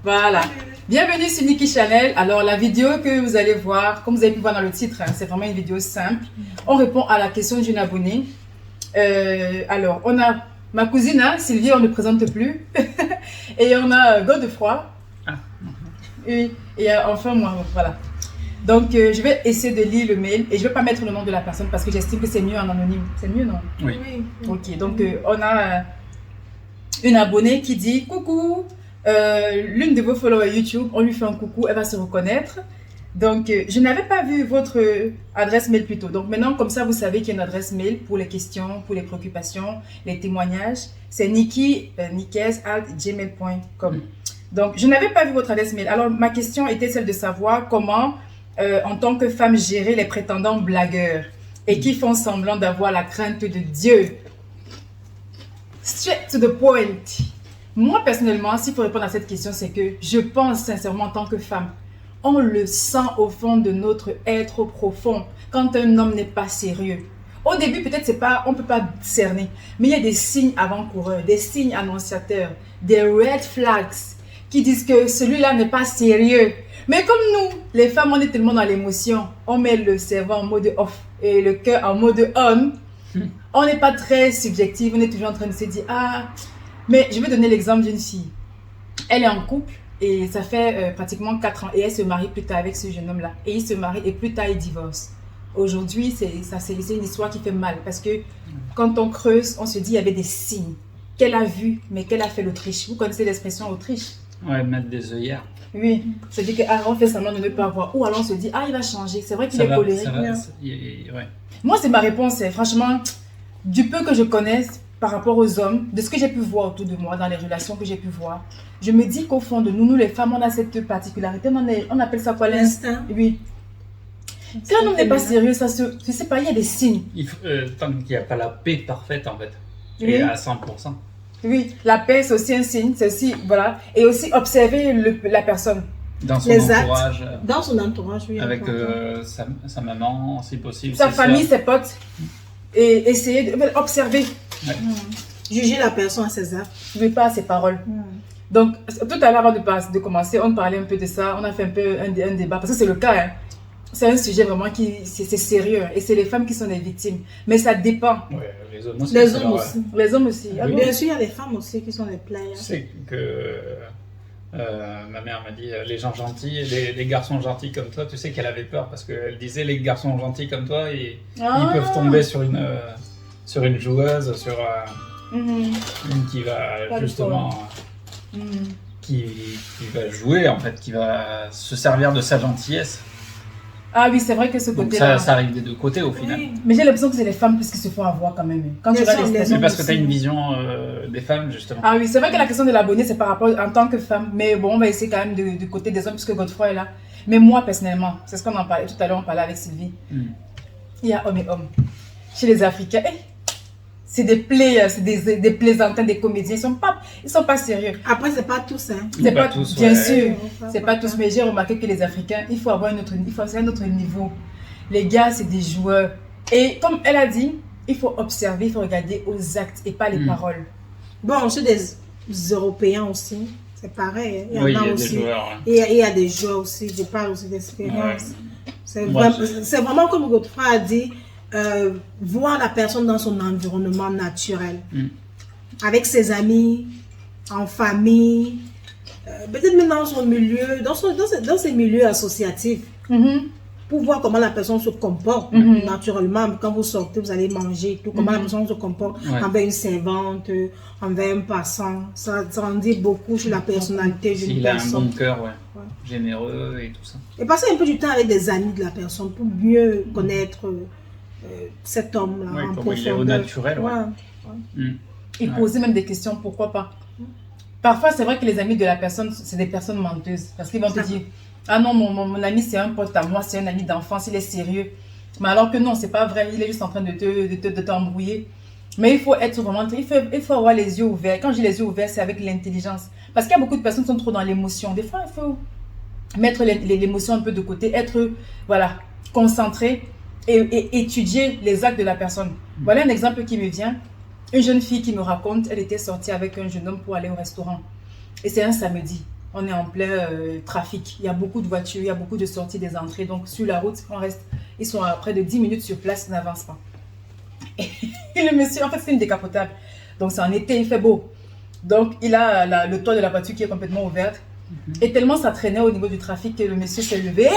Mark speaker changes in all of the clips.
Speaker 1: Voilà. Bienvenue sur Niki Channel. Alors, la vidéo que vous allez voir, comme vous avez pu voir dans le titre, c'est vraiment une vidéo simple. On répond à la question d'une abonnée. Alors, on a ma cousine, Sylvie, on ne présente plus. Et on a Godefroy. Et enfin, moi, voilà. Donc, je vais essayer de lire le mail et je ne vais pas mettre le nom de la personne parce que j'estime que c'est mieux en anonyme. C'est mieux, non?
Speaker 2: Oui.
Speaker 1: Ok, donc on a une abonnée qui dit « Coucou, l'une de vos followers YouTube, on lui fait un coucou, elle va se reconnaître. Donc, je n'avais pas vu votre adresse mail plus tôt. Donc, maintenant, comme ça, vous savez qu'il y a une adresse mail pour les questions, pour les préoccupations, les témoignages. C'est nikki@gmail.com. Donc, je n'avais pas vu votre adresse mail. Alors, ma question était celle de savoir comment, en tant que femme, gérer les prétendants blagueurs et qui font semblant d'avoir la crainte de Dieu. Straight to the point. Moi, personnellement, s'il faut répondre à cette question, c'est que je pense sincèrement en tant que femme, on le sent au fond de notre être profond quand un homme n'est pas sérieux. Au début, peut-être c'est pas, on ne peut pas cerner, mais il y a des signes avant-coureurs, des signes annonciateurs, des red flags qui disent que celui-là n'est pas sérieux. Mais comme nous, les femmes, on est tellement dans l'émotion, on met le cerveau en mode off et le cœur en mode on. On n'est pas très subjectif, on est toujours en train de se dire, ah, mais je vais donner l'exemple d'une fille. Elle est en couple et ça fait pratiquement 4 ans et elle se marie plus tard avec ce jeune homme-là. Et il se marie et plus tard il divorce. Aujourd'hui, c'est une histoire qui fait mal parce que quand on creuse, on se dit qu'il y avait des signes qu'elle a vus, mais qu'elle a fait l'Autriche. Vous connaissez l'expression Autriche?
Speaker 2: Ouais, mettre des œillères.
Speaker 1: Oui, c'est-à-dire qu'on fait semblant de ne pas voir. Ou alors on se dit, ah, il va changer. C'est vrai qu'il est colérique.
Speaker 2: Ouais.
Speaker 1: Moi, c'est ma réponse. C'est franchement, du peu que je connaisse par rapport aux hommes, de ce que j'ai pu voir autour de moi, dans les relations que j'ai pu voir, je me dis qu'au fond de nous, nous les femmes, on a cette particularité. On appelle ça quoi? L'instinct. Oui. Quand un homme n'est pas sérieux, ça se... Je sais pas, il y a des signes.
Speaker 2: Tant qu'il n'y a pas la paix parfaite, en fait.
Speaker 1: Oui.
Speaker 2: Et à 100%.
Speaker 1: Oui, la paix, c'est aussi un signe. C'est aussi, voilà. Et aussi observer la personne.
Speaker 2: Dans son entourage.
Speaker 3: Dans son entourage, oui.
Speaker 2: Avec sa maman, si possible.
Speaker 1: Sa famille, ses potes. Et essayer d'observer.
Speaker 2: Ouais.
Speaker 3: Juger la personne à ses actes.
Speaker 1: Ne pas à ses paroles. Donc, tout à l'heure, avant de commencer, on parlait un peu de ça. On a fait un peu un débat. Parce que c'est le cas. Hein. C'est un sujet vraiment qui c'est sérieux. Et c'est les femmes qui sont les victimes. Mais ça dépend.
Speaker 2: Ouais, les hommes aussi.
Speaker 3: Les hommes aussi.
Speaker 1: Les hommes aussi.
Speaker 3: Oui. Bien sûr, il y a les femmes aussi qui sont les players.
Speaker 2: C'est que ma mère m'a dit les gens gentils, les garçons gentils comme toi, tu sais qu'elle avait peur parce qu'elle disait les garçons gentils comme toi, ils peuvent tomber sur une joueuse, sur une qui va
Speaker 1: Pas
Speaker 2: justement qui va jouer en fait, qui va se servir de sa gentillesse.
Speaker 1: Ah oui, c'est vrai que ce côté-là.
Speaker 2: Ça arrive des deux côtés au final.
Speaker 3: Oui.
Speaker 1: Mais j'ai l'impression que c'est les femmes plus qui se font avoir quand même. Quand tu regardes les
Speaker 2: C'est parce que tu as une vision des femmes justement.
Speaker 1: Ah oui, c'est vrai que la question de l'abonné, c'est par rapport en tant que femme. Mais bon, on va essayer quand même du côté des hommes puisque Godefroy est là. Mais moi, personnellement, c'est ce qu'on en parlait tout à l'heure, on parlait avec Sylvie. Il y a hommes et hommes. Chez les Africains, c'est des players, c'est des plaisantins, des comédiens. Ils sont pas sérieux.
Speaker 3: Après, c'est pas tous, hein.
Speaker 1: C'est pas tous, bien sûr.
Speaker 3: Ouais.
Speaker 1: C'est pas tous, mais j'ai remarqué que les Africains, il faut avoir un autre niveau. Les gars, c'est des joueurs. Et comme elle a dit, il faut observer, il faut regarder aux actes et pas les paroles.
Speaker 3: Bon, chez des Européens aussi, c'est pareil. Hein.
Speaker 2: Il y a
Speaker 3: aussi.
Speaker 2: des joueurs. Hein.
Speaker 3: Et il y a des joueurs aussi, je parle aussi d'expérience.
Speaker 2: Ouais.
Speaker 3: C'est vraiment comme Godefroy a dit, voir la personne dans son environnement naturel, avec ses amis, en famille, peut-être même dans son milieu, dans ses milieux associatifs, pour voir comment la personne se comporte naturellement. Quand vous sortez, vous allez manger, tout, comment la personne se comporte envers une servante, envers un passant. Ça en dit beaucoup sur la personnalité d'une personne.
Speaker 2: S'il a un bon cœur, généreux et tout ça.
Speaker 3: Et passer un peu du temps avec des amis de la personne pour mieux connaître cet homme-là en
Speaker 2: comme il est au
Speaker 3: profondeur.
Speaker 2: naturel.
Speaker 1: Et poser même des questions, pourquoi pas. Parfois, c'est vrai que les amis de la personne, c'est des personnes menteuses. Parce qu'ils vont te dire, ah non, mon ami, c'est un pote à moi, c'est un ami d'enfance, il est sérieux. Mais alors que non, c'est pas vrai, il est juste en train de t'embrouiller. Mais il faut être vraiment, il faut avoir les yeux ouverts. Quand j'ai les yeux ouverts, c'est avec l'intelligence. Parce qu'il y a beaucoup de personnes qui sont trop dans l'émotion. Des fois, il faut mettre l'émotion un peu de côté, être, voilà, concentré et étudier les actes de la personne. Voilà un exemple qui me vient. Une jeune fille qui me raconte, elle était sortie avec un jeune homme pour aller au restaurant. Et c'est un samedi. on est en plein trafic. Il y a beaucoup de voitures, il y a beaucoup de sorties, des entrées. Donc, sur la route, ils sont à près de 10 minutes sur place, ils n'avancent pas. Et le monsieur, en fait, c'est une décapotable. Donc, c'est en été, il fait beau. Donc, il a le toit de la voiture qui est complètement ouverte. Et tellement ça traînait au niveau du trafic que le monsieur s'est levé.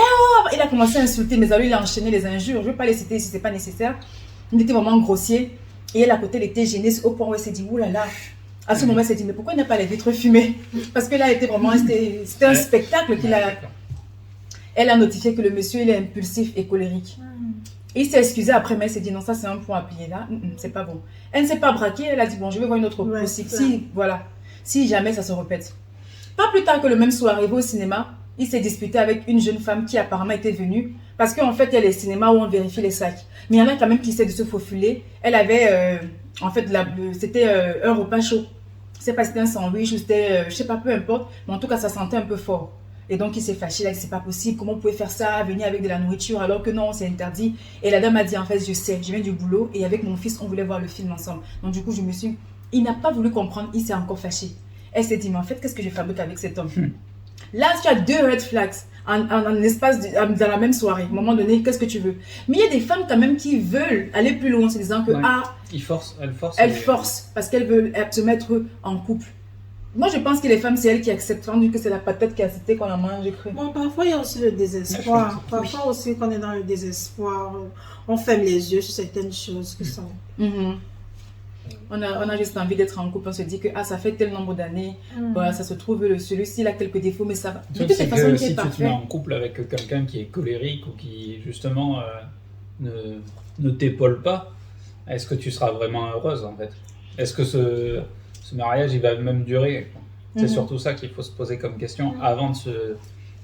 Speaker 1: Il a commencé à insulter mes amis, il a enchaîné les injures. Je ne vais pas les citer si ce n'est pas nécessaire. Il était vraiment grossier. Et elle à côté, elle était gênée au point où elle s'est dit, oulala. À ce moment, elle s'est dit, mais pourquoi il n'a pas les vitres fumées? Parce que là, c'était un spectacle qu'il a. Elle a notifié que le monsieur, il est impulsif et colérique. Il s'est excusé après, mais elle s'est dit, non, ça c'est un point à plier là. C'est pas bon. Elle ne s'est pas braquée, elle a dit, bon, je vais voir une autre possible. Si jamais ça se répète. Pas plus tard que le même soir, arrivé au cinéma, il s'est disputé avec une jeune femme qui apparemment était venue. Parce qu'en fait, il y a les cinémas où on vérifie les sacs. Mais il y en a quand même qui essaient de se faufiler. Elle avait, en fait, c'était un repas chaud. Je ne sais pas si c'était un sandwich ou c'était, je ne sais pas, peu importe. Mais en tout cas, ça sentait un peu fort. Et donc, il s'est fâché. Il a dit, c'est pas possible. Comment vous pouvez faire ça, venir avec de la nourriture alors que non, c'est interdit. Et la dame a dit, en fait, je sais, je viens du boulot. Et avec mon fils, on voulait voir le film ensemble. Donc, du coup, il n'a pas voulu comprendre. Il s'est encore fâché. Elle s'est dit, mais en fait, qu'est-ce que je fabrique avec cet homme? Là, tu as 2 red flags en espace dans la même soirée. À un moment donné, qu'est-ce que tu veux? Mais il y a des femmes quand même qui veulent aller plus loin en se disant que, elle force parce qu'elle veut se mettre en couple. Moi, je pense que les femmes, c'est elles qui acceptent, rendu que c'est la patate qui a accepté qu'on la mange, j'ai cru.
Speaker 3: Bon, parfois, il y a aussi le désespoir. Parfois aussi, quand on est dans le désespoir, on ferme les yeux sur certaines choses qui sont...
Speaker 1: On a juste envie d'être en couple, on se dit que ça fait tel nombre d'années, voilà, ça se trouve, celui-ci il a quelques défauts, mais ça va.
Speaker 2: De toute façon, si tu te mets en couple avec quelqu'un qui est colérique ou qui justement ne t'épaule pas, est-ce que tu seras vraiment heureuse en fait? Est-ce que ce mariage il va même durer? C'est surtout ça qu'il faut se poser comme question avant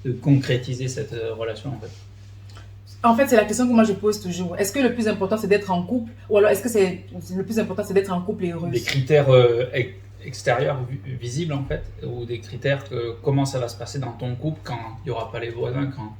Speaker 2: de concrétiser cette relation en fait.
Speaker 1: En fait, c'est la question que moi je pose toujours. Est-ce que le plus important c'est d'être en couple ou alors est-ce que le plus important c'est d'être en couple et heureux?
Speaker 2: Des critères extérieurs visibles en fait, ou des critères que comment ça va se passer dans ton couple quand il n'y aura pas les voisins, quand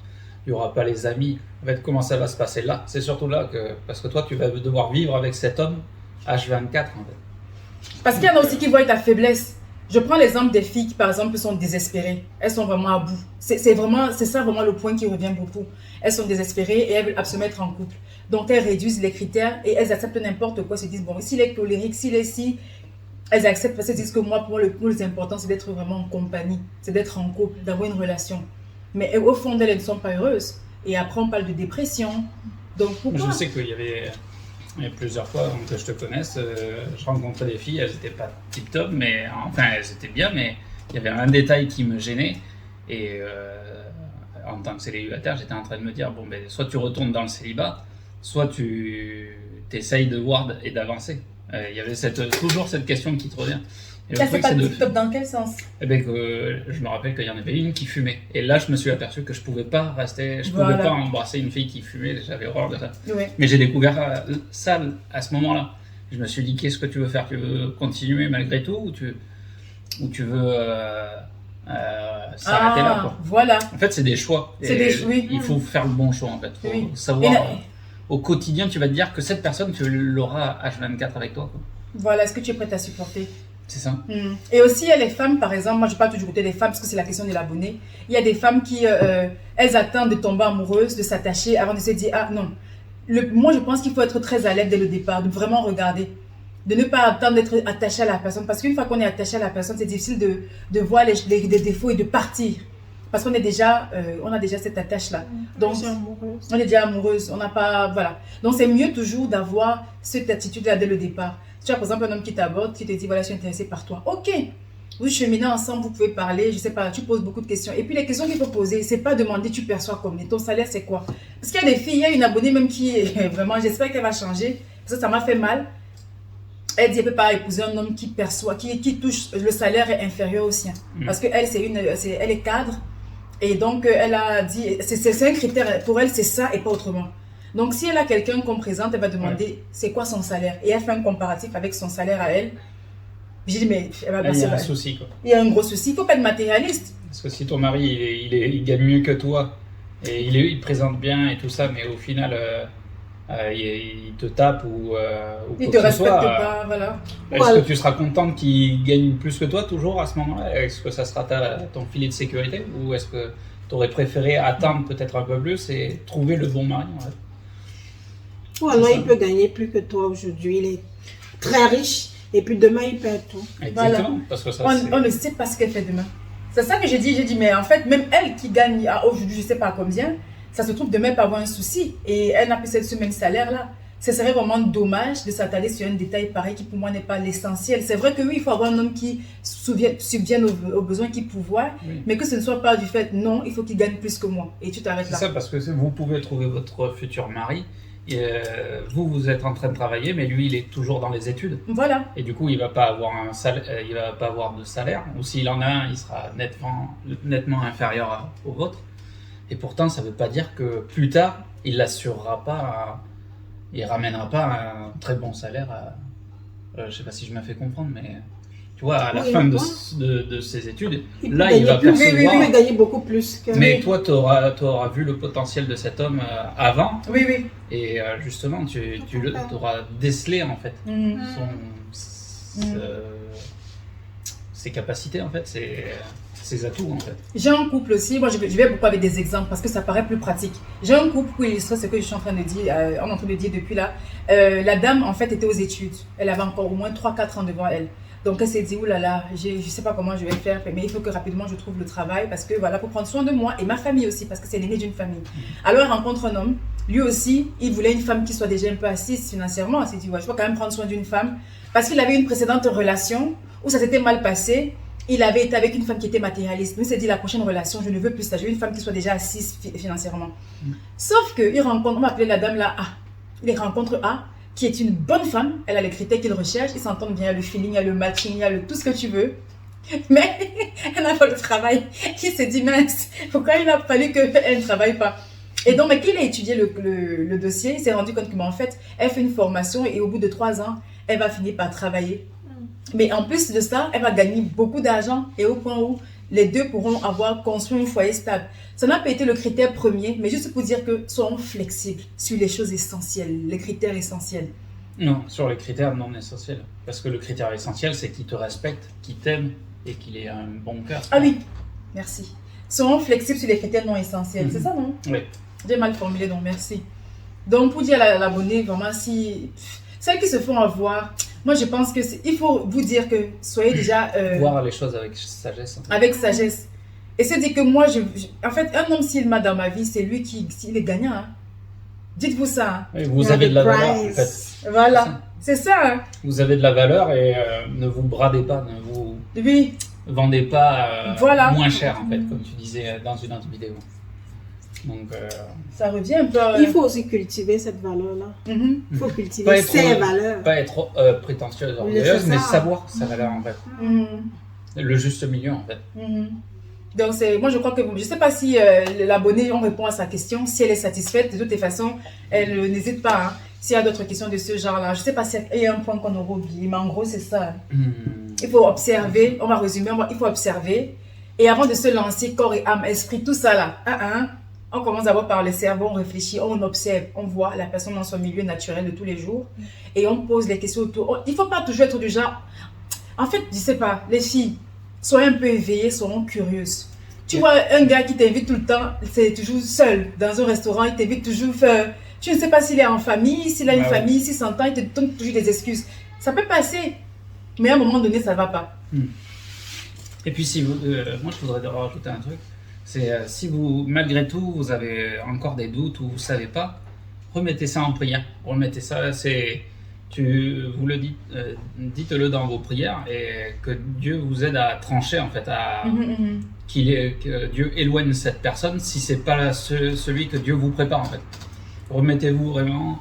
Speaker 2: il n'y aura pas les amis. En fait, comment ça va se passer là? C'est surtout là parce que toi tu vas devoir vivre avec cet homme H24 en fait.
Speaker 1: Parce qu'il y en a aussi qui voient ta faiblesse. Je prends l'exemple des filles qui, par exemple, sont désespérées. Elles sont vraiment à bout. C'est ça vraiment le point qui revient beaucoup. Elles sont désespérées et elles veulent se mettre en couple. Donc, elles réduisent les critères et elles acceptent n'importe quoi. Se disent, bon, s'il est colérique, s'il est si... Elles acceptent parce qu'elles disent que moi, pour moi, le plus important, c'est d'être vraiment en compagnie. C'est d'être en couple, d'avoir une relation. Mais au fond d'elles, elles ne sont pas heureuses. Et après, on parle de dépression. Donc, pourquoi?
Speaker 2: Je sais qu'il y avait plusieurs fois avant que je te connaisse, je rencontrais des filles, elles n'étaient pas tip-top, mais enfin elles étaient bien, mais il y avait un détail qui me gênait. Et en tant que célibataire, j'étais en train de me dire, bon ben, soit tu retournes dans le célibat, soit tu essayes de voir et d'avancer. Il y avait toujours cette question qui te revient.
Speaker 1: Ça, c'est pas tip-top dans quel sens?
Speaker 2: Eh ben, je me rappelle qu'il y en avait une qui fumait. Et là, je me suis aperçu que je pouvais pas rester, je pouvais pas embrasser une fille qui fumait, j'avais horreur de ça. Ouais. Mais j'ai découvert ça à ce moment-là. Je me suis dit, qu'est-ce que tu veux faire? Tu veux continuer malgré tout ou tu veux s'arrêter là quoi.
Speaker 1: Voilà.
Speaker 2: En fait, c'est des choix. Il faut faire le bon choix en fait. Il faut savoir, au quotidien, tu vas te dire que cette personne, tu l'auras H24 avec toi. Quoi.
Speaker 1: Voilà, est-ce que tu es prête à supporter?
Speaker 2: C'est ça.
Speaker 1: Et aussi, il y a les femmes, par exemple, moi je parle toujours du côté des femmes parce que c'est la question de l'abonné. Il y a des femmes qui, elles attendent de tomber amoureuses, de s'attacher avant de se dire, ah non. Moi je pense qu'il faut être très alerte dès le départ, de vraiment regarder. De ne pas attendre d'être attaché à la personne. Parce qu'une fois qu'on est attaché à la personne, c'est difficile de voir les défauts et de partir. Parce qu'on est déjà, on a déjà cette attache-là. Donc, on est déjà amoureuse. On n'a pas, voilà. Donc, c'est mieux toujours d'avoir cette attitude-là dès le départ. Si tu as par exemple un homme qui t'aborde, qui te dit, voilà, je suis intéressé par toi. Ok, vous cheminez ensemble, vous pouvez parler, je sais pas, tu poses beaucoup de questions. Et puis, les questions qu'il faut poser, c'est pas demander, tu perçois combien, ton salaire, c'est quoi? Parce qu'il y a des filles, il y a une abonnée même qui est vraiment, j'espère qu'elle va changer. Parce que ça m'a fait mal. Elle dit, elle ne peut pas épouser un homme qui perçoit, qui touche, le salaire est inférieur au sien. Parce qu'elle, elle est cadre. Et donc, elle a dit, c'est un critère, pour elle, c'est ça et pas autrement. Donc, si elle a quelqu'un qu'on présente, elle va demander c'est quoi son salaire. Et elle fait un comparatif avec son salaire à elle. J'ai dit, mais elle va passer.
Speaker 2: Il y a un souci, quoi.
Speaker 1: Il y a un gros souci. Il ne faut pas être matérialiste.
Speaker 2: Parce que si ton mari, il gagne mieux que toi, et il présente bien et tout ça, mais au final, il te tape ou
Speaker 1: Il
Speaker 2: quoi
Speaker 1: te
Speaker 2: que ce soit,
Speaker 1: respecte pas, voilà.
Speaker 2: est-ce que tu seras contente qu'il gagne plus que toi toujours à ce moment-là? Est-ce que ça sera ton filet de sécurité? Ou est-ce que tu aurais préféré attendre peut-être un peu plus et trouver le bon mari en fait?
Speaker 3: Ou alors il peut gagner plus que toi aujourd'hui. Il est très riche et puis demain il perd tout.
Speaker 2: Exactement.
Speaker 1: Voilà.
Speaker 2: Parce que ça,
Speaker 1: On ne sait pas ce qu'elle fait demain. C'est ça que j'ai dit. J'ai dit, mais en fait, même elle qui gagne aujourd'hui, je ne sais pas combien, ça se trouve demain peut avoir un souci. Et elle n'a plus cette semaine salaire-là. Ce serait vraiment dommage de s'attarder sur un détail pareil qui pour moi n'est pas l'essentiel. C'est vrai que oui, il faut avoir un homme qui subvienne aux besoins qu'il pourvoit,
Speaker 2: oui.
Speaker 1: mais que ce ne soit pas du fait, non, il faut qu'il gagne plus que moi. Et tu t'arrêtes là.
Speaker 2: C'est ça, parce que vous pouvez trouver votre futur mari. Et, vous êtes en train de travailler, mais lui, il est toujours dans les études.
Speaker 1: Voilà.
Speaker 2: Et du coup, il va pas avoir il va pas avoir de salaire. Ou s'il en a un, il sera nettement inférieur au vôtre. Et pourtant, ça veut pas dire que plus tard, il l'assurera pas, il ramènera pas un très bon salaire. Je sais pas si je me fais comprendre, mais tu vois, à la fin de ses études, il va percevoir.
Speaker 3: Oui, il va gagner beaucoup plus.
Speaker 2: Mais toi, tu auras vu le potentiel de cet homme avant.
Speaker 1: Oui, oui.
Speaker 2: Et justement, tu auras décelé en fait ses capacités en fait, ses atouts en fait.
Speaker 1: J'ai un couple aussi, moi je vais beaucoup avec des exemples parce que ça paraît plus pratique. J'ai un couple pour illustrer ce que je suis en train de dire, en train de dire depuis là. La dame en fait était aux études, elle avait encore au moins 3-4 ans devant elle. Donc elle s'est dit, oulala, je ne sais pas comment je vais faire, mais il faut que rapidement je trouve le travail parce que voilà, pour prendre soin de moi et ma famille aussi, parce que c'est l'aîné d'une famille. Alors elle rencontre un homme, lui aussi, il voulait une femme qui soit déjà un peu assise financièrement. Il s'est dit, ouais, je dois quand même prendre soin d'une femme parce qu'il avait une précédente relation où ça s'était mal passé. Il avait été avec une femme qui était matérialiste. Lui s'est dit, la prochaine relation, je ne veux plus ça, je veux une femme qui soit déjà assise financièrement. Sauf qu'il rencontre, on va appeler la dame là A. Il rencontre A, qui est une bonne femme, elle a les critères qu'il recherche, ils s'entendent bien, il y a le feeling, il y a le matching, il y a tout ce que tu veux. Mais elle n'a pas le travail. Il s'est dit, mince, pourquoi il a fallu qu'elle ne travaille pas? Et donc, mais qu'il a étudié le dossier, il s'est rendu compte que, en fait, elle fait une formation et au bout de 3 ans, elle va finir par travailler. Mais en plus de ça, elle va gagner beaucoup d'argent et au point où les deux pourront avoir construit un foyer stable. Ça n'a pas été le critère premier, mais juste pour dire que soyons flexibles sur les choses essentielles, les critères essentiels.
Speaker 2: Non, sur les critères non essentiels. Parce que le critère essentiel, c'est qu'il te respecte, qu'il t'aime et qu'il ait un bon cœur.
Speaker 1: Ah oui, merci. Soyons flexibles sur les critères non essentiels. C'est ça, non?
Speaker 2: Oui.
Speaker 1: J'ai mal formulé, donc merci. Donc, pour dire à l'abonné, vraiment, si celles qui se font avoir, moi je pense que il faut vous dire que soyez déjà
Speaker 2: voir les choses avec sagesse.
Speaker 1: Avec sagesse. Et se dire que moi, en fait, un homme s'il m'a dans ma vie, c'est lui qui il est gagnant. Hein. Dites-vous ça. Hein.
Speaker 2: Oui, vous avez de la valeur en fait.
Speaker 1: Voilà, c'est ça. Hein.
Speaker 2: Vous avez de la valeur et ne vous bradez pas, ne vous vendez pas
Speaker 1: voilà.
Speaker 2: moins cher en fait, comme tu disais dans une autre vidéo. Donc,
Speaker 1: ça revient un peu.
Speaker 3: Il faut aussi cultiver cette valeur-là. Il faut cultiver ses valeurs.
Speaker 2: Pas être prétentieuse, orgueilleuse, mais savoir sa valeur en fait. Le juste milieu en fait.
Speaker 1: Donc, moi je crois que, je ne sais pas si l'abonné, on répond à sa question, si elle est satisfaite, de toutes les façons, elle n'hésite pas. Hein. S'il y a d'autres questions de ce genre-là, je ne sais pas s'il y a un point qu'on aurait oublié, mais en gros c'est ça. Il faut observer, on va résumer, il faut observer. Et avant de se lancer, corps et âme, esprit, tout ça là, on commence d'abord par le cerveau, on réfléchit, on observe, on voit la personne dans son milieu naturel de tous les jours et on pose les questions autour. Il ne faut pas toujours être du genre... En fait, je ne sais pas, les filles, soyez un peu éveillées, soyez curieuses. Tu vois un gars qui t'invite tout le temps, c'est toujours seul dans un restaurant, il t'invite toujours... tu ne sais pas s'il est en famille, s'il a une famille, s'il s'entend, il te donne toujours des excuses. Ça peut passer, mais à un moment donné, ça ne va pas.
Speaker 2: Et puis, si vous, moi, je voudrais rajouter un truc. C'est si vous, malgré tout, vous avez encore des doutes ou vous ne savez pas, remettez ça en prière. Remettez ça, vous le dites, dites-le dans vos prières et que Dieu vous aide à trancher en fait, que Dieu éloigne cette personne si c'est pas celui que Dieu vous prépare en fait. Remettez-vous vraiment,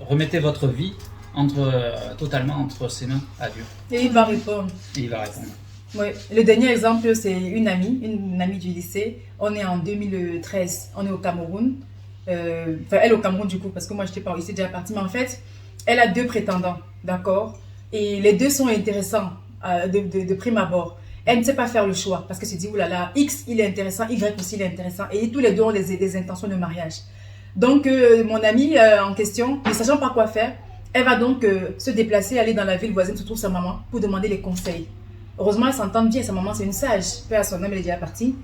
Speaker 2: remettez votre vie totalement entre ses mains à Dieu.
Speaker 1: Et il va répondre. Ouais. Le dernier exemple, c'est une amie du lycée. On est en 2013, on est au Cameroun. Elle est au Cameroun du coup, parce que moi j'étais pas ici déjà partie, mais en fait, elle a 2 prétendants, d'accord? Et les 2 sont intéressants de prime abord. Elle ne sait pas faire le choix, parce que se dit, oulala, X il est intéressant, Y aussi il est intéressant, et tous les 2 ont des intentions de mariage. Donc, mon amie en question, ne sachant pas quoi faire, elle va donc se déplacer, aller dans la ville voisine, se trouve sa maman, pour demander les conseils. Heureusement, elle s'entend bien, sa maman c'est une sage, peu à son âme, elle est déjà partie.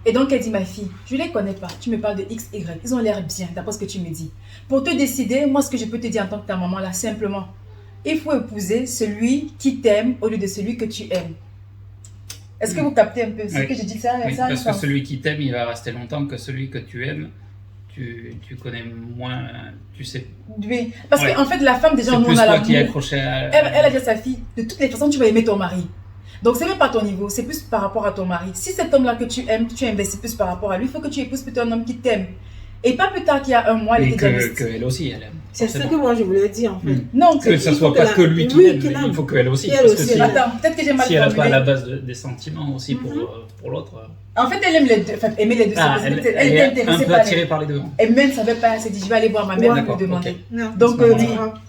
Speaker 1: Et donc, elle dit, ma fille, je ne les connais pas, tu me parles de X, Y, ils ont l'air bien, d'après ce que tu me dis. Pour te décider, moi, ce que je peux te dire en tant que ta maman, là, simplement, il faut épouser celui qui t'aime au lieu de celui que tu aimes. Est-ce que vous captez un peu ce que je dis ça,
Speaker 2: oui,
Speaker 1: ça
Speaker 2: parce que celui qui t'aime, il va rester longtemps que celui que tu aimes. Tu connais moins, tu sais.
Speaker 1: Oui, parce qu'en fait, la femme, déjà,
Speaker 2: on a l'amour. Qui est accroché à...
Speaker 1: elle a dit à sa fille, de toutes les façons, tu vas aimer ton mari. Donc, c'est même pas ton niveau, c'est plus par rapport à ton mari. Si cet homme-là que tu aimes, tu investis plus par rapport à lui, il faut que tu épouses plutôt un homme qui t'aime. Et pas plus tard qu'il y a un mois, elle était diagnostiquée.
Speaker 2: Que elle aussi, elle aime.
Speaker 3: C'est ce que moi je voulais dire en fait.
Speaker 1: Non,
Speaker 2: que ce soit pas que lui qui aime, il faut qu'elle aussi.
Speaker 3: Elle aussi.
Speaker 1: Attends, peut-être que j'ai mal formulé.
Speaker 2: Si elle n'a pas la base des sentiments aussi pour l'autre.
Speaker 1: En fait, elle aime les deux, enfin, aimer les deux.
Speaker 2: Elle est intéressée un peu attirée par les deux.
Speaker 1: Elle même ne savait pas, elle s'est dit, je vais aller voir ma mère pour lui demander. Donc,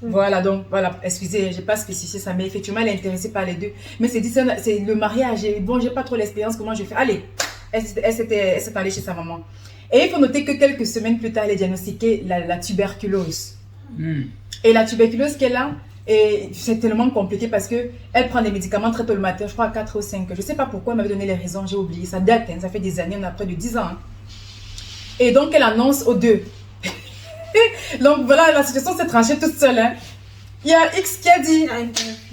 Speaker 1: voilà, excusez, je n'ai pas spécifié ça, mais effectivement, elle est intéressée par les deux. Mais c'est dit, c'est le mariage, bon, je n'ai pas trop l'expérience, comment je fais. Allez, elle s'est allée chez sa maman. Et il faut noter que quelques semaines plus tard, elle est diagnostiquée la tuberculose. Et la tuberculose qu'elle a, c'est tellement compliqué parce qu'elle prend des médicaments très tôt le matin, je crois à 4 ou 5. Je ne sais pas pourquoi elle m'avait donné les raisons, j'ai oublié. Ça date, hein, ça fait des années, on a près de 10 ans. Hein. Et donc, elle annonce aux deux. Donc voilà, la situation s'est tranchée toute seule. Hein. Il y a X qui a dit,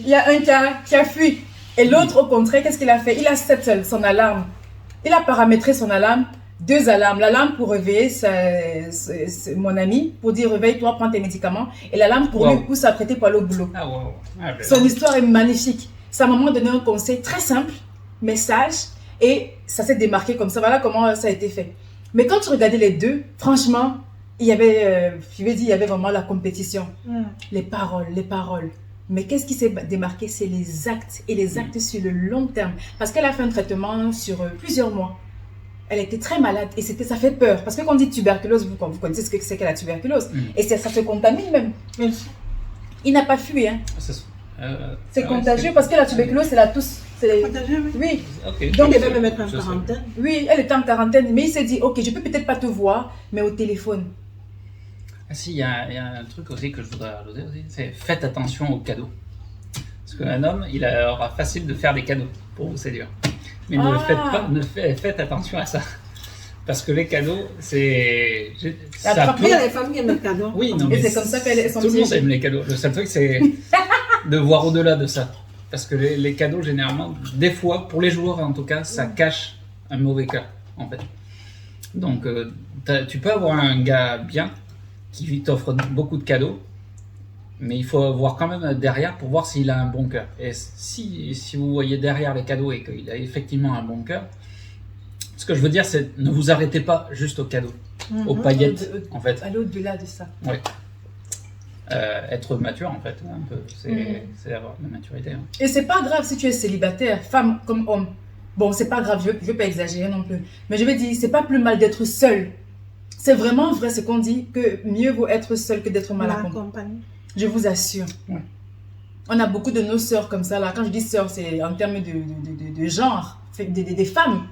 Speaker 1: il y a un qui a fui. Et l'autre, au contraire, qu'est-ce qu'il a fait? Il a settle son alarme. Il a paramétré son alarme. 2 alarmes. L'alarme pour réveiller mon ami, pour dire réveille-toi, prends tes médicaments. Et l'alarme pour lui pousser à prêter pour aller au boulot. Son histoire est magnifique. Sa maman donnait un conseil très simple, mais sage. Et ça s'est démarqué comme ça. Voilà comment ça a été fait. Mais quand tu regardais les deux, franchement, il y avait, il y avait vraiment la compétition. Les paroles. Mais qu'est-ce qui s'est démarqué? C'est les actes. Et les actes sur le long terme. Parce qu'elle a fait un traitement sur plusieurs mois. Elle était très malade et ça fait peur. Parce que quand on dit tuberculose, vous connaissez ce que c'est que la tuberculose. Et ça se contamine même. Il n'a pas fui. Hein. C'est contagieux parce que la tuberculose, c'est la tousse. C'est
Speaker 3: contagieux,
Speaker 1: oui.
Speaker 3: Okay. Donc, elle va me mettre en quarantaine.
Speaker 1: Oui, elle était en quarantaine. Mais il s'est dit, ok, je peux peut-être pas te voir, mais au téléphone.
Speaker 2: Ah si, il y a un truc aussi que je voudrais ajouter aussi. C'est faites attention aux cadeaux. Parce qu'un homme, il aura facile de faire des cadeaux pour vous séduire. Mais faites attention à ça. Parce que les cadeaux, c'est...
Speaker 3: Après, il y a les femmes qui aiment les cadeaux.
Speaker 2: Oui, non, mais
Speaker 1: c'est comme ça qu'elle est
Speaker 2: tout le monde aime les cadeaux. Le seul truc, c'est de voir au-delà de ça. Parce que les cadeaux, généralement, des fois, pour les joueurs en tout cas, ça cache un mauvais cœur, en fait. Donc, tu peux avoir un gars bien qui t'offre beaucoup de cadeaux, mais il faut voir quand même derrière pour voir s'il a un bon cœur. Et si vous voyez derrière les cadeaux et qu'il a effectivement un bon cœur, ce que je veux dire, c'est ne vous arrêtez pas juste aux cadeaux, aux paillettes, en fait.
Speaker 1: Aller au-delà de ça.
Speaker 2: Oui. Être mature, en fait, un peu. C'est avoir de la maturité. Hein.
Speaker 1: Et c'est pas grave si tu es célibataire, femme comme homme. Bon, c'est pas grave, je veux pas exagérer non plus. Mais je veux dire, c'est pas plus mal d'être seul. C'est vraiment vrai ce qu'on dit, que mieux vaut être seul que d'être mal accompagné. Je vous assure. Ouais. On a beaucoup de nos sœurs comme ça. Là. Quand je dis sœurs, c'est en termes de genre. Des femmes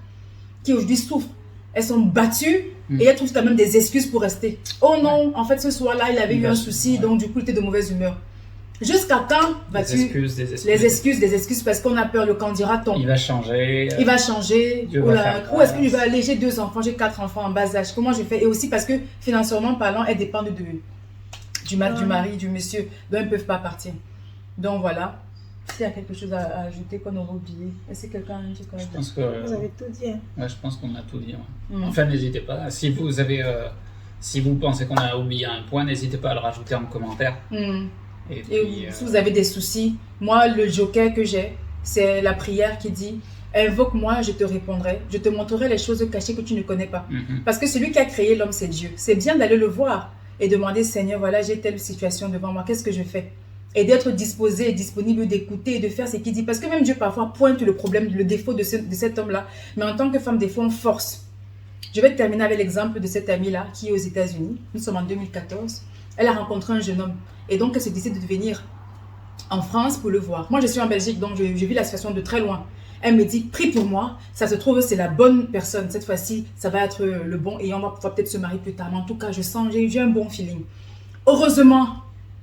Speaker 1: qui aujourd'hui souffrent. Elles sont battues et elles trouvent quand même des excuses pour rester. Oh non, en fait, ce soir-là, il avait eu un souci, donc du coup, il était de mauvaise humeur. Jusqu'à quand vas-tu... Les excuses, parce qu'on a peur, le candidat tombe.
Speaker 2: Il va changer.
Speaker 1: Il va changer. Ou est-ce que je vais aller? J'ai 2 enfants, j'ai 4 enfants en bas âge. Comment je fais? Et aussi parce que financièrement parlant, elles dépendent du mari, du monsieur, donc ils ne peuvent pas partir. Donc voilà. S'il y a quelque chose à ajouter qu'on aurait oublié, est-ce que quelqu'un a un truc à dire?
Speaker 2: Je pense que
Speaker 3: vous avez tout dit.
Speaker 2: Ouais, je pense qu'on a tout dit. Ouais. Enfin, n'hésitez pas. Si vous avez, si vous pensez qu'on a oublié un point, n'hésitez pas à le rajouter en commentaire. Et puis,
Speaker 1: si vous avez des soucis, moi le joker que j'ai, c'est la prière qui dit: invoque-moi, je te répondrai, je te montrerai les choses cachées que tu ne connais pas. Parce que celui qui a créé l'homme, c'est Dieu. C'est bien d'aller le voir et demander: Seigneur, voilà, j'ai telle situation devant moi, qu'est-ce que je fais? Et d'être disposé et disponible, d'écouter et de faire ce qu'il dit. Parce que même Dieu parfois pointe le problème, le défaut de cet homme-là. Mais en tant que femme, des fois, on force. Je vais terminer avec l'exemple de cette amie-là qui est aux États-Unis. Nous sommes en 2014. Elle a rencontré un jeune homme. Et donc, elle se décide de venir en France pour le voir. Moi, je suis en Belgique, donc je vis la situation de très loin. Elle me dit, prie pour moi. Ça se trouve, c'est la bonne personne. Cette fois-ci, ça va être le bon et on va pouvoir peut-être se marier plus tard. Mais en tout cas, j'ai un bon feeling. Heureusement,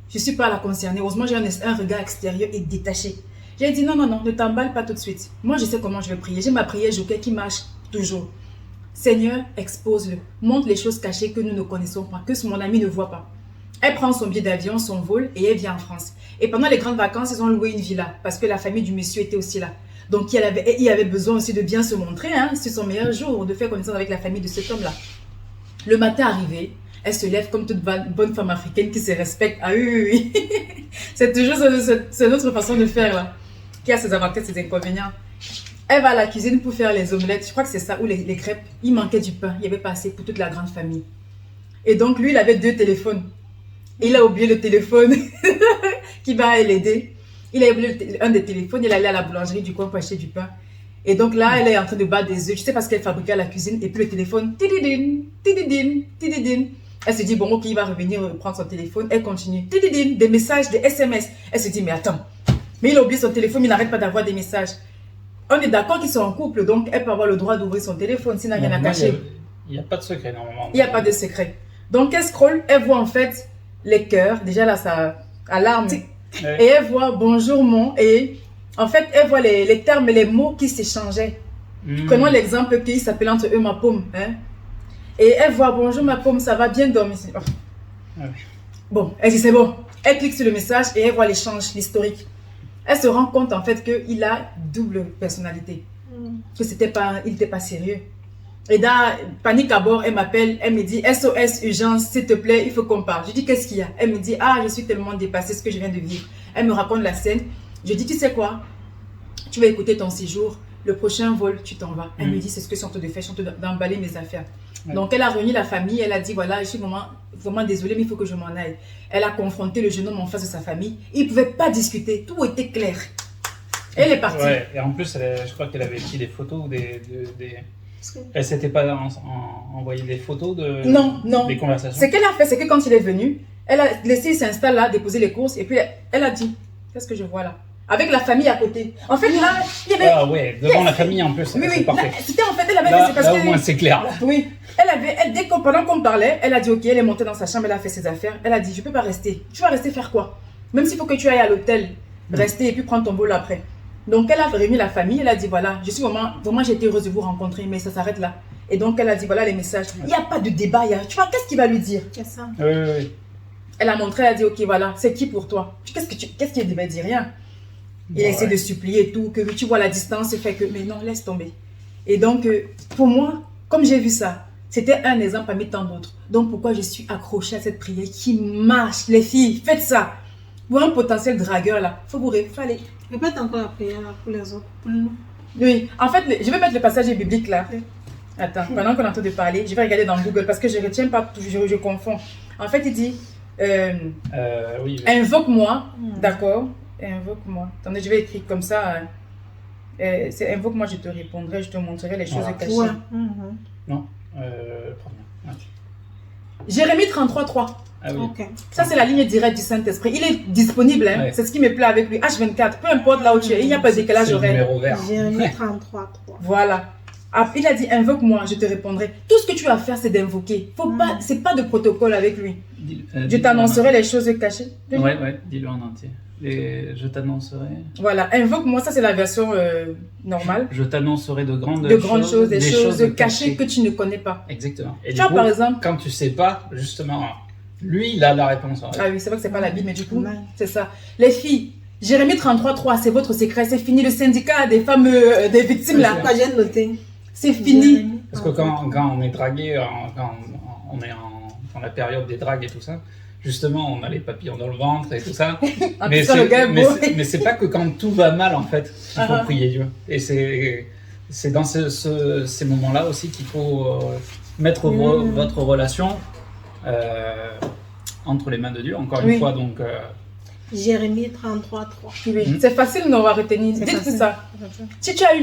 Speaker 1: je ne suis pas la concernée. Heureusement, j'ai un regard extérieur et détaché. J'ai dit, non, ne t'emballe pas tout de suite. Moi, je sais comment je vais prier. J'ai ma prière joker qui marche toujours. Seigneur, expose-le. Montre les choses cachées que nous ne connaissons pas, que mon ami ne voit pas. Elle prend son billet d'avion, son vol et elle vient en France. Et pendant les grandes vacances, ils ont loué une villa parce que la famille du monsieur était aussi là. Donc, il avait besoin aussi de bien se montrer. Hein, c'est son meilleur jour de faire connaissance avec la famille de cet homme-là. Le matin arrivé, elle se lève comme toute bonne femme africaine qui se respecte. Ah oui. C'est toujours notre façon de faire là, qui a ses avantages et ses inconvénients. Elle va à la cuisine pour faire les omelettes. Je crois que c'est ça, ou les crêpes. Il manquait du pain. Il n'y avait pas assez pour toute la grande famille. Et donc, lui, il avait 2 téléphones. Il a oublié le téléphone qui va l'aider. Il a oublié un des téléphones. Il allait à la boulangerie du coin pour acheter du pain. Et donc là, elle est en train de battre des œufs. Je sais pas ce qu'elle fabriquait à la cuisine. Et puis le téléphone, tididine, tididine, tididine. Elle se dit, bon, ok, il va revenir prendre son téléphone. Elle continue. Tididine, des messages, des SMS. Elle se dit, mais attends. Mais il a oublié son téléphone. Il n'arrête pas d'avoir des messages. On est d'accord qu'ils sont en couple, donc elle peut avoir le droit d'ouvrir son téléphone s'il n'a rien à cacher.
Speaker 2: Il n'y a pas de secret normalement.
Speaker 1: Il n'y a pas de secret. Donc elle scrolle, elle voit en fait les cœurs, déjà là ça alarme. Ouais. Et elle voit bonjour mon, et en fait elle voit les termes et les mots qui s'échangeaient. Prenons l'exemple qui s'appelle entre eux ma paume. Hein? Et elle voit bonjour ma paume, ça va bien dormir. Oh. Ouais. Bon, elle dit c'est bon. Elle clique sur le message et elle voit l'échange, l'historique. Elle se rend compte en fait qu'il a double personnalité. Que il n'était pas sérieux. Et dans panique à bord, elle m'appelle, elle me dit SOS, urgence, s'il te plaît, il faut qu'on parle. Je dis qu'est-ce qu'il y a? Elle me dit je suis tellement dépassée ce que je viens de vivre. Elle me raconte la scène. Je dis tu sais quoi? Tu vas écouter ton séjour. Le prochain vol, tu t'en vas. Elle me dit c'est ce que je suis en train de faire, je suis en train d'emballer mes affaires. Ouais. Donc elle a réuni la famille, elle a dit voilà, je suis vraiment désolée, mais il faut que je m'en aille. Elle a confronté le jeune homme en face de sa famille. Ils ne pouvaient pas discuter, tout était clair. Elle est partie.
Speaker 2: Ouais, et en plus, je crois qu'elle avait pris des photos ou Elle s'était pas envoyé des photos des conversations.
Speaker 1: Ce qu'elle a fait, c'est que quand il est venu, elle a laissé, il s'installe là, déposer les courses, et puis elle a dit qu'est-ce que je vois là? Avec la famille à côté. En fait, là, il y avait...
Speaker 2: Ah ouais, devant la famille en plus, c'est parfait.
Speaker 1: C'était en fait, elle avait...
Speaker 2: Là, au moins, c'est clair.
Speaker 1: Oui. Pendant qu'on parlait, elle a dit, ok, elle est montée dans sa chambre, elle a fait ses affaires. Elle a dit, je peux pas rester. Tu vas rester faire quoi? Même s'il faut que tu ailles à l'hôtel, rester et puis prendre ton vol après. Donc, elle a réuni la famille, elle a dit, voilà, vraiment, j'ai été heureuse de vous rencontrer, mais ça s'arrête là. Et donc, elle a dit, voilà les messages. Il n'y a pas de débat, tu vois, qu'est-ce qu'il va lui dire?
Speaker 3: C'est ça.
Speaker 2: Oui.
Speaker 1: Elle a montré, elle a dit, ok, voilà, c'est qui pour toi? Qu'est-ce qu'il devait dire? Rien. Il a essayé de supplier et tout, que tu vois la distance, fait que, mais non, laisse tomber. Et donc, pour moi, comme j'ai vu ça, c'était un exemple parmi tant d'autres. Donc, pourquoi je suis accrochée à cette prière qui marche? Les filles, faites ça. Pour un potentiel dragueur, là, fallait.
Speaker 3: Répète encore la prière là, pour les autres, pour nous.
Speaker 1: Oui, en fait, je vais mettre le passage biblique là. Attends, pendant qu'on est en train de parler, je vais regarder dans Google parce que je ne retiens pas, je confonds. En fait, il dit,
Speaker 2: oui.
Speaker 1: Invoque-moi, d'accord? Invoque-moi. Attendez, je vais écrire comme ça. C'est invoque-moi, je te répondrai, je te montrerai les choses cachées.
Speaker 3: Ouais.
Speaker 2: Non,
Speaker 1: Jérémie 33.3.
Speaker 2: Ah oui.
Speaker 3: Okay.
Speaker 1: Ça, c'est la ligne directe du Saint-Esprit. Il est disponible, hein? Ouais. C'est ce qui me plaît avec lui. H24, peu importe là où tu es, il n'y a pas de décalage horaire.
Speaker 3: Jérémie 33.3.
Speaker 1: Voilà. Il a dit invoque-moi, je te répondrai. Tout ce que tu as à faire, c'est d'invoquer. C'est pas de protocole avec lui. Je t'annoncerai les choses cachées.
Speaker 2: Ouais, dis-le en entier. Je t'annoncerai.
Speaker 1: Voilà, invoque-moi, ça c'est la version normale.
Speaker 2: Je t'annoncerai de grandes
Speaker 1: choses, des choses cachées que tu ne connais pas.
Speaker 2: Exactement. Et
Speaker 1: tu vois, par exemple,
Speaker 2: quand tu sais pas, justement, lui, il a la réponse.
Speaker 1: Ah oui, c'est vrai que c'est pas la Bible, mais du coup, c'est ça. Les filles, Jérémie 33.3, c'est votre secret, c'est fini. Le syndicat des femmes, des victimes là.
Speaker 3: Pourquoi j'ai noté?
Speaker 1: C'est fini.
Speaker 2: Parce que quand on est dragué, quand on est dans la période des dragues et tout ça, justement, on a les papillons dans le ventre et tout ça. mais c'est pas que quand tout va mal, en fait, qu'il faut prier Dieu. Et c'est dans ces moments-là aussi qu'il faut mettre votre relation entre les mains de Dieu. Encore une fois, donc...
Speaker 3: Jérémie 33.3.
Speaker 1: Oui, c'est facile, on va retenir. C'est ça. Si tu as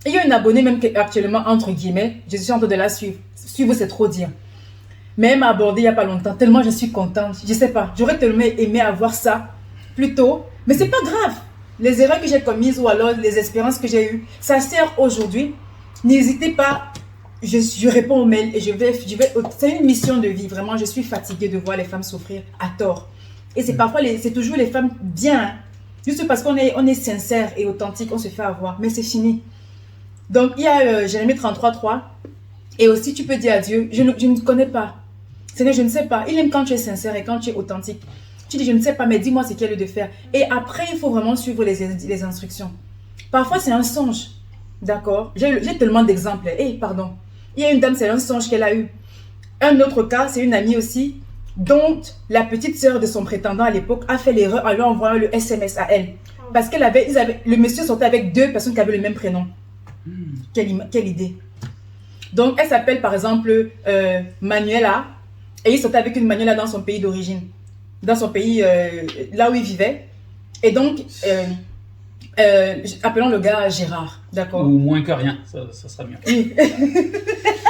Speaker 1: il y a une abonnée même actuellement, entre guillemets, je suis en train de la suivre. Suivre, c'est trop dire. Mais elle m'a abordé il n'y a pas longtemps, tellement je suis contente. Je sais pas, j'aurais tellement aimé avoir ça plus tôt. Mais c'est pas grave. les erreurs que j'ai commises ou alors les expériences que j'ai eues, ça sert aujourd'hui. N'hésitez pas, je réponds aux mails et je vais c'est une mission de vie, vraiment, je suis fatiguée de voir les femmes souffrir à tort. Et c'est parfois, c'est toujours les femmes bien, hein. Juste parce qu'on est sincère et authentique, on se fait avoir, mais c'est fini. Donc, il y a Jérémie 33.3, et aussi tu peux dire à Dieu, je ne connais pas, Seigneur, je ne sais pas. Il aime quand tu es sincère et quand tu es authentique. Tu dis, je ne sais pas, mais dis-moi ce qu'il y a lieu de faire. Et après, il faut vraiment suivre les instructions. Parfois, c'est un songe. D'accord? J'ai tellement d'exemples. Pardon. Il y a une dame, c'est un songe qu'elle a eu. Un autre cas, c'est une amie aussi, dont la petite sœur de son prétendant à l'époque a fait l'erreur en lui envoyant le SMS à elle. Parce le monsieur sortait avec 2 personnes qui avaient le même prénom. Quelle idée. Donc, elle s'appelle par exemple Manuela. Et il sortait avec une Manuela dans son pays d'origine. Dans son pays, là où il vivait. Et donc, appelons le gars Gérard, d'accord?
Speaker 2: Ou moins que rien, ça sera mieux. Oui.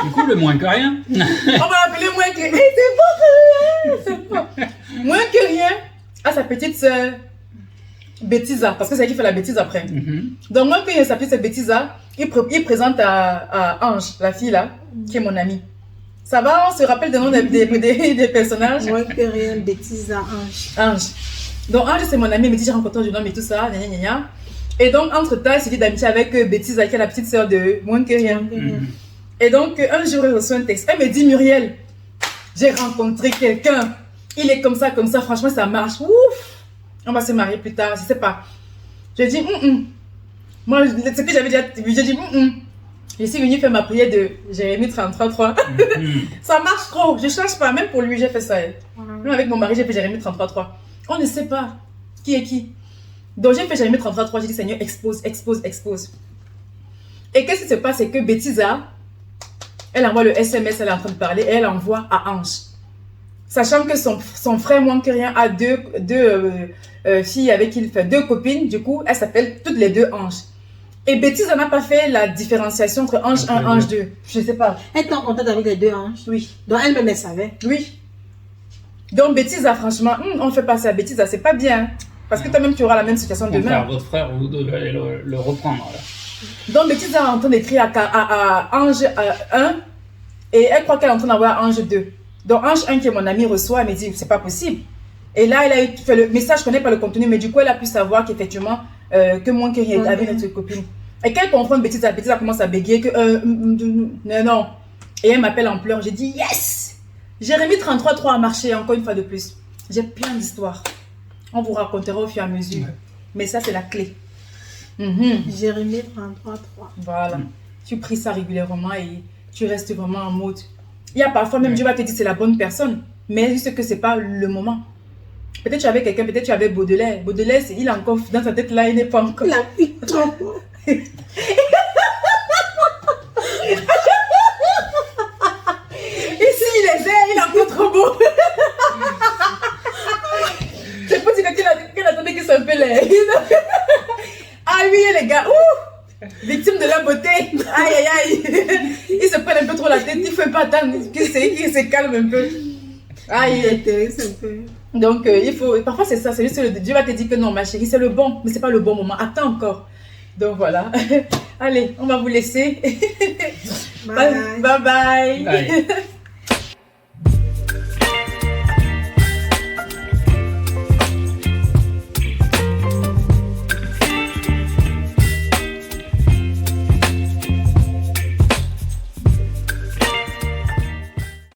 Speaker 2: Du coup, le moins que rien.
Speaker 1: On va l'appeler moins que rien. C'est pas rien. Moins que rien à sa petite sœur Bêtisa, parce que c'est elle qui fait la bêtise après. Donc, moins que rien, sa petite sœur Bêtisa, il présente à Ange, la fille là, qui est mon amie. Ça va, on se rappelle des noms des personnages?
Speaker 3: Moins que rien, Bêtisa, Ange.
Speaker 1: Donc, Ange, c'est mon amie, elle me dit, j'ai rencontré un jeune homme et tout ça, gna gna gna. Et donc, entre-temps, elle se dit d'amitié avec Bêtisa, qui est la petite sœur de Moins que rien. Et donc, un jour, elle reçoit un texte. Elle me dit, Muriel, j'ai rencontré quelqu'un. Il est comme ça, franchement, ça marche. Ouf! On va se marier plus tard, je sais pas. Je dis, Moi, ce que j'avais déjà dit, Je suis venue faire ma prière de Jérémie 33.3. Ça marche trop, je change pas. Même pour lui, j'ai fait ça. Même avec mon mari, j'ai fait Jérémie 33.3. On ne sait pas qui est qui. Donc, j'ai fait Jérémie 33.3. J'ai dit, Seigneur, expose. Et qu'est-ce qui se passe? C'est que Bêtisa, elle envoie le SMS, elle est en train de parler, et elle envoie à Ange. Sachant que son frère, moins que rien, a deux filles avec qui il fait 2 copines. Du coup, elles s'appellent toutes les 2 Ange. Et Bêtisa n'a pas fait la différenciation entre Ange 1 et Ange 2. Je ne sais pas.
Speaker 3: Elle était en contact avec les 2 Anges?
Speaker 1: Oui.
Speaker 3: Donc elle-même, elle savait?
Speaker 1: Oui. Donc Bêtisa, franchement, on fait passer à Bêtisa, c'est pas bien. Parce que toi-même, tu auras la même situation demain.
Speaker 2: Votre frère, vous devez le reprendre. Là.
Speaker 1: Donc Bêtisa est en train d'écrire à Ange 1 et elle croit qu'elle est en train d'envoyer à Ange 2. Donc Ange 1, qui est mon ami, reçoit, elle me dit, c'est pas possible. Et là, elle a fait le message, je connais pas le contenu, mais du coup, elle a pu savoir qu'effectivement, que moi, que rien avec notre copine. Et quand elle confronte Bêtisa commence à bégayer que non. Et elle m'appelle en pleurs. J'ai dit yes! Jérémie 33.3 a marché encore une fois de plus. J'ai plein d'histoires. On vous racontera au fur et à mesure. Ouais. Mais ça, c'est la clé.
Speaker 3: Jérémie 33.3.
Speaker 1: Voilà. Tu pries ça régulièrement et tu restes vraiment en mode. Il y a parfois même Dieu va te dire c'est la bonne personne, mais juste que c'est pas le moment. Peut-être tu avais quelqu'un, peut-être tu avais Baudelaire. Baudelaire, il est encore dans sa tête là, il n'est pas encore.
Speaker 3: Il a vu trop.
Speaker 1: Et s'il les aime, il est encore trop beau. C'est pas dire qu'il attendait qu'il s'appelle. Ah oui, les gars, victime de la beauté. Aïe, aïe, aïe. Ils se prennent un peu trop la tête, il ne faut pas attendre qu'il se calme un peu. Aïe, il intéresse un peu. Donc, il faut. Parfois, c'est ça. C'est juste que Dieu va te dire que non, ma chérie, c'est le bon, mais ce n'est pas le bon moment. Attends encore. Donc, voilà. Allez, on va vous laisser.
Speaker 3: Bye.
Speaker 1: Bye bye. Bye.